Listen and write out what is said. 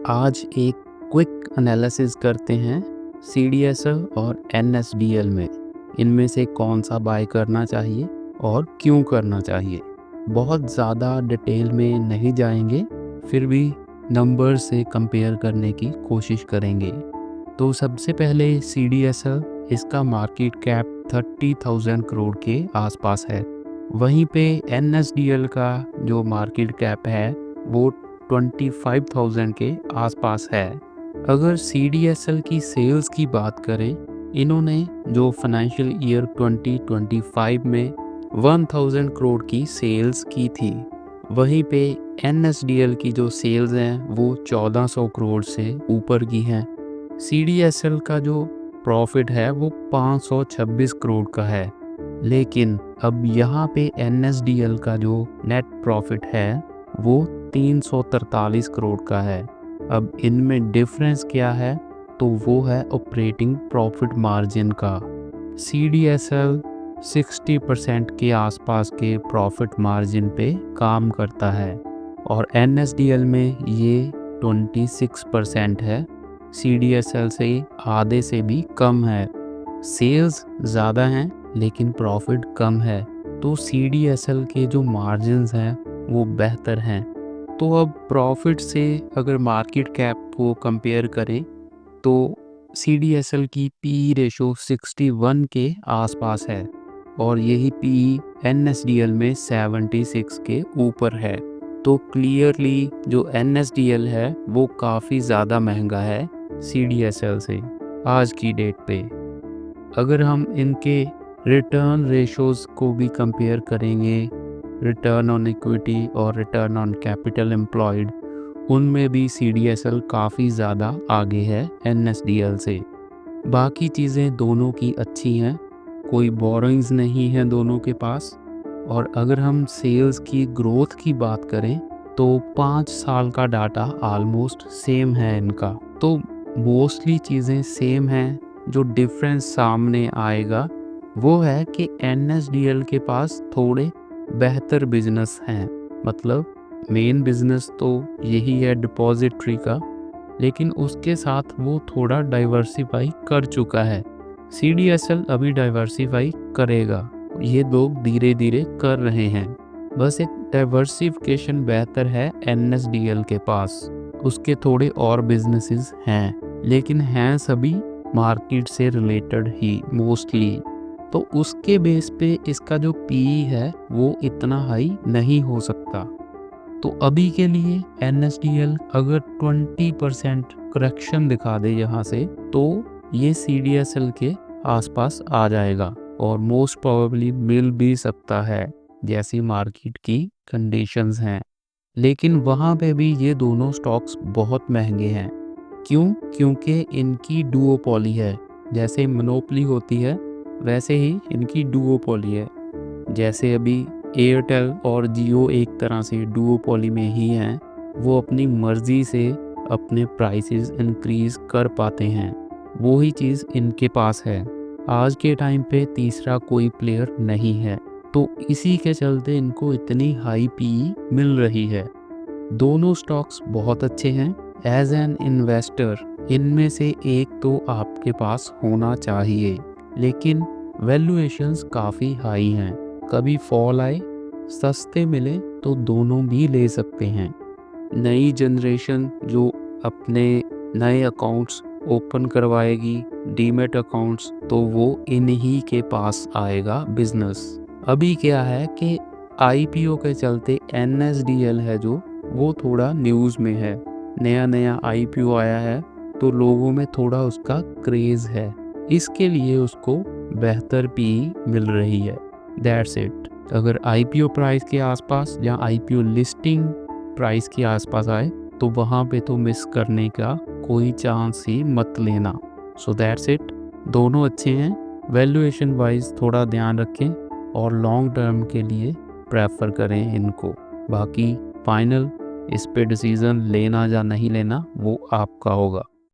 आज एक quick analysis करते हैं सीडीएसएल और एनएसडीएल में। इनमें से कौन सा बाय करना चाहिए और क्यों करना चाहिए। बहुत ज़्यादा डिटेल में नहीं जाएंगे, फिर भी नंबर से कंपेयर करने की कोशिश करेंगे। तो सबसे पहले सीडीएसएल, इसका मार्केट कैप 30,000 करोड़ के आसपास है। वहीं पे एनएसडीएल का जो मार्केट कैप है वो 25,000 के आसपास है। अगर सीडीएसएल की सेल्स की बात करें, इन्होंने जो फाइनेंशियल ईयर 2025 में 1000 करोड़ की सेल्स की थी। वहीं पे एनएसडीएल की जो सेल्स हैं वो 1400 करोड़ से ऊपर की हैं। सीडीएसएल का जो प्रॉफिट है वो 526 करोड़ का है। लेकिन अब यहाँ पे एनएसडीएल का जो नेट प्रॉफिट है वो 343 करोड़ का है। अब इनमें डिफरेंस क्या है, तो वो है ऑपरेटिंग प्रॉफिट मार्जिन का। सीडीएसएल 60% के आसपास के प्रॉफिट मार्जिन पे काम करता है और एनएसडीएल में ये 26% है। सीडीएसएल से आधे से भी कम है। सेल्स ज़्यादा हैं लेकिन प्रॉफिट कम है, तो सीडीएसएल के जो मार्जिन्स हैं वो बेहतर हैं। तो अब प्रॉफिट से अगर मार्केट कैप को कंपेयर करें तो सीडीएसएल की पी रेशो 61 के आसपास है और यही पी एनएसडीएल में 76 के ऊपर है। तो क्लियरली जो एनएसडीएल है वो काफ़ी ज़्यादा महंगा है सीडीएसएल से आज की डेट पे। अगर हम इनके रिटर्न रेशोज़ को भी कंपेयर करेंगे, रिटर्न ऑन इक्विटी और रिटर्न ऑन कैपिटल एम्प्लॉयड, उनमें भी सीडीएसएल काफ़ी ज़्यादा आगे है एनएसडीएल से। बाकी चीज़ें दोनों की अच्छी हैं, कोई बोरोइंग्स नहीं है दोनों के पास। और अगर हम सेल्स की ग्रोथ की बात करें तो 5 साल का डाटा ऑलमोस्ट सेम है इनका। तो मोस्टली चीज़ें सेम हैं। जो डिफरेंस सामने आएगा वो है कि एनएसडीएल के पास थोड़े बेहतर बिजनेस हैं। मतलब मेन बिजनेस तो यही है डिपॉजिटरी का, लेकिन उसके साथ वो थोड़ा डाइवर्सिफाई कर चुका है। सीडीएसएल अभी डाइवर्सिफाई करेगा, ये लोग धीरे धीरे कर रहे हैं। बस एक डाइवर्सिफिकेशन बेहतर है एनएसडीएल के पास। उसके थोड़े और बिजनेसेस हैं, लेकिन हैं सभी मार्केट से रिलेटेड ही मोस्टली। तो उसके बेस पे इसका जो पीई है वो इतना हाई नहीं हो सकता। तो अभी के लिए एनएसडीएल अगर 20% करेक्शन दिखा दे यहाँ से तो ये सीडीएसएल के आसपास आ जाएगा और मोस्ट प्रोबेबली मिल भी सकता है जैसी मार्केट की कंडीशंस हैं। लेकिन वहाँ पे भी ये दोनों स्टॉक्स बहुत महंगे हैं। क्यों? क्योंकि इनकी डुओपोली है। जैसे मोनोपोली होती है वैसे ही इनकी डुओपोली है। जैसे अभी एयरटेल और जियो एक तरह से डुओपोली में ही हैं, वो अपनी मर्ज़ी से अपने प्राइसेस इंक्रीज़ कर पाते हैं। वो ही चीज़ इनके पास है। आज के टाइम पे तीसरा कोई प्लेयर नहीं है, तो इसी के चलते इनको इतनी हाई पीई मिल रही है। दोनों स्टॉक्स बहुत अच्छे हैं। एज एन इन्वेस्टर इनमें से एक तो आपके पास होना चाहिए, लेकिन वैल्यूएशंस काफ़ी हाई हैं। कभी फॉल आए, सस्ते मिले तो दोनों भी ले सकते हैं। नई जनरेशन जो अपने नए अकाउंट्स ओपन करवाएगी, डीमेट अकाउंट्स, तो वो इन्हीं के पास आएगा बिजनेस। अभी क्या है कि आईपीओ के चलते एनएसडीएल है जो वो थोड़ा न्यूज़ में है। नया नया आईपीओ आया है तो लोगों में थोड़ा उसका क्रेज़ है, इसके लिए उसको बेहतर पीई मिल रही है। That's it. अगर आईपीओ प्राइस के आसपास या आईपीओ लिस्टिंग प्राइस के आसपास आए तो वहाँ पे तो मिस करने का कोई चांस ही मत लेना। So that's it. दोनों अच्छे हैं। वैल्यूएशन वाइज थोड़ा ध्यान रखें और लॉन्ग टर्म के लिए प्रेफर करें इनको। बाकी फाइनल इस पे डिसीज़न लेना या नहीं लेना वो आपका होगा।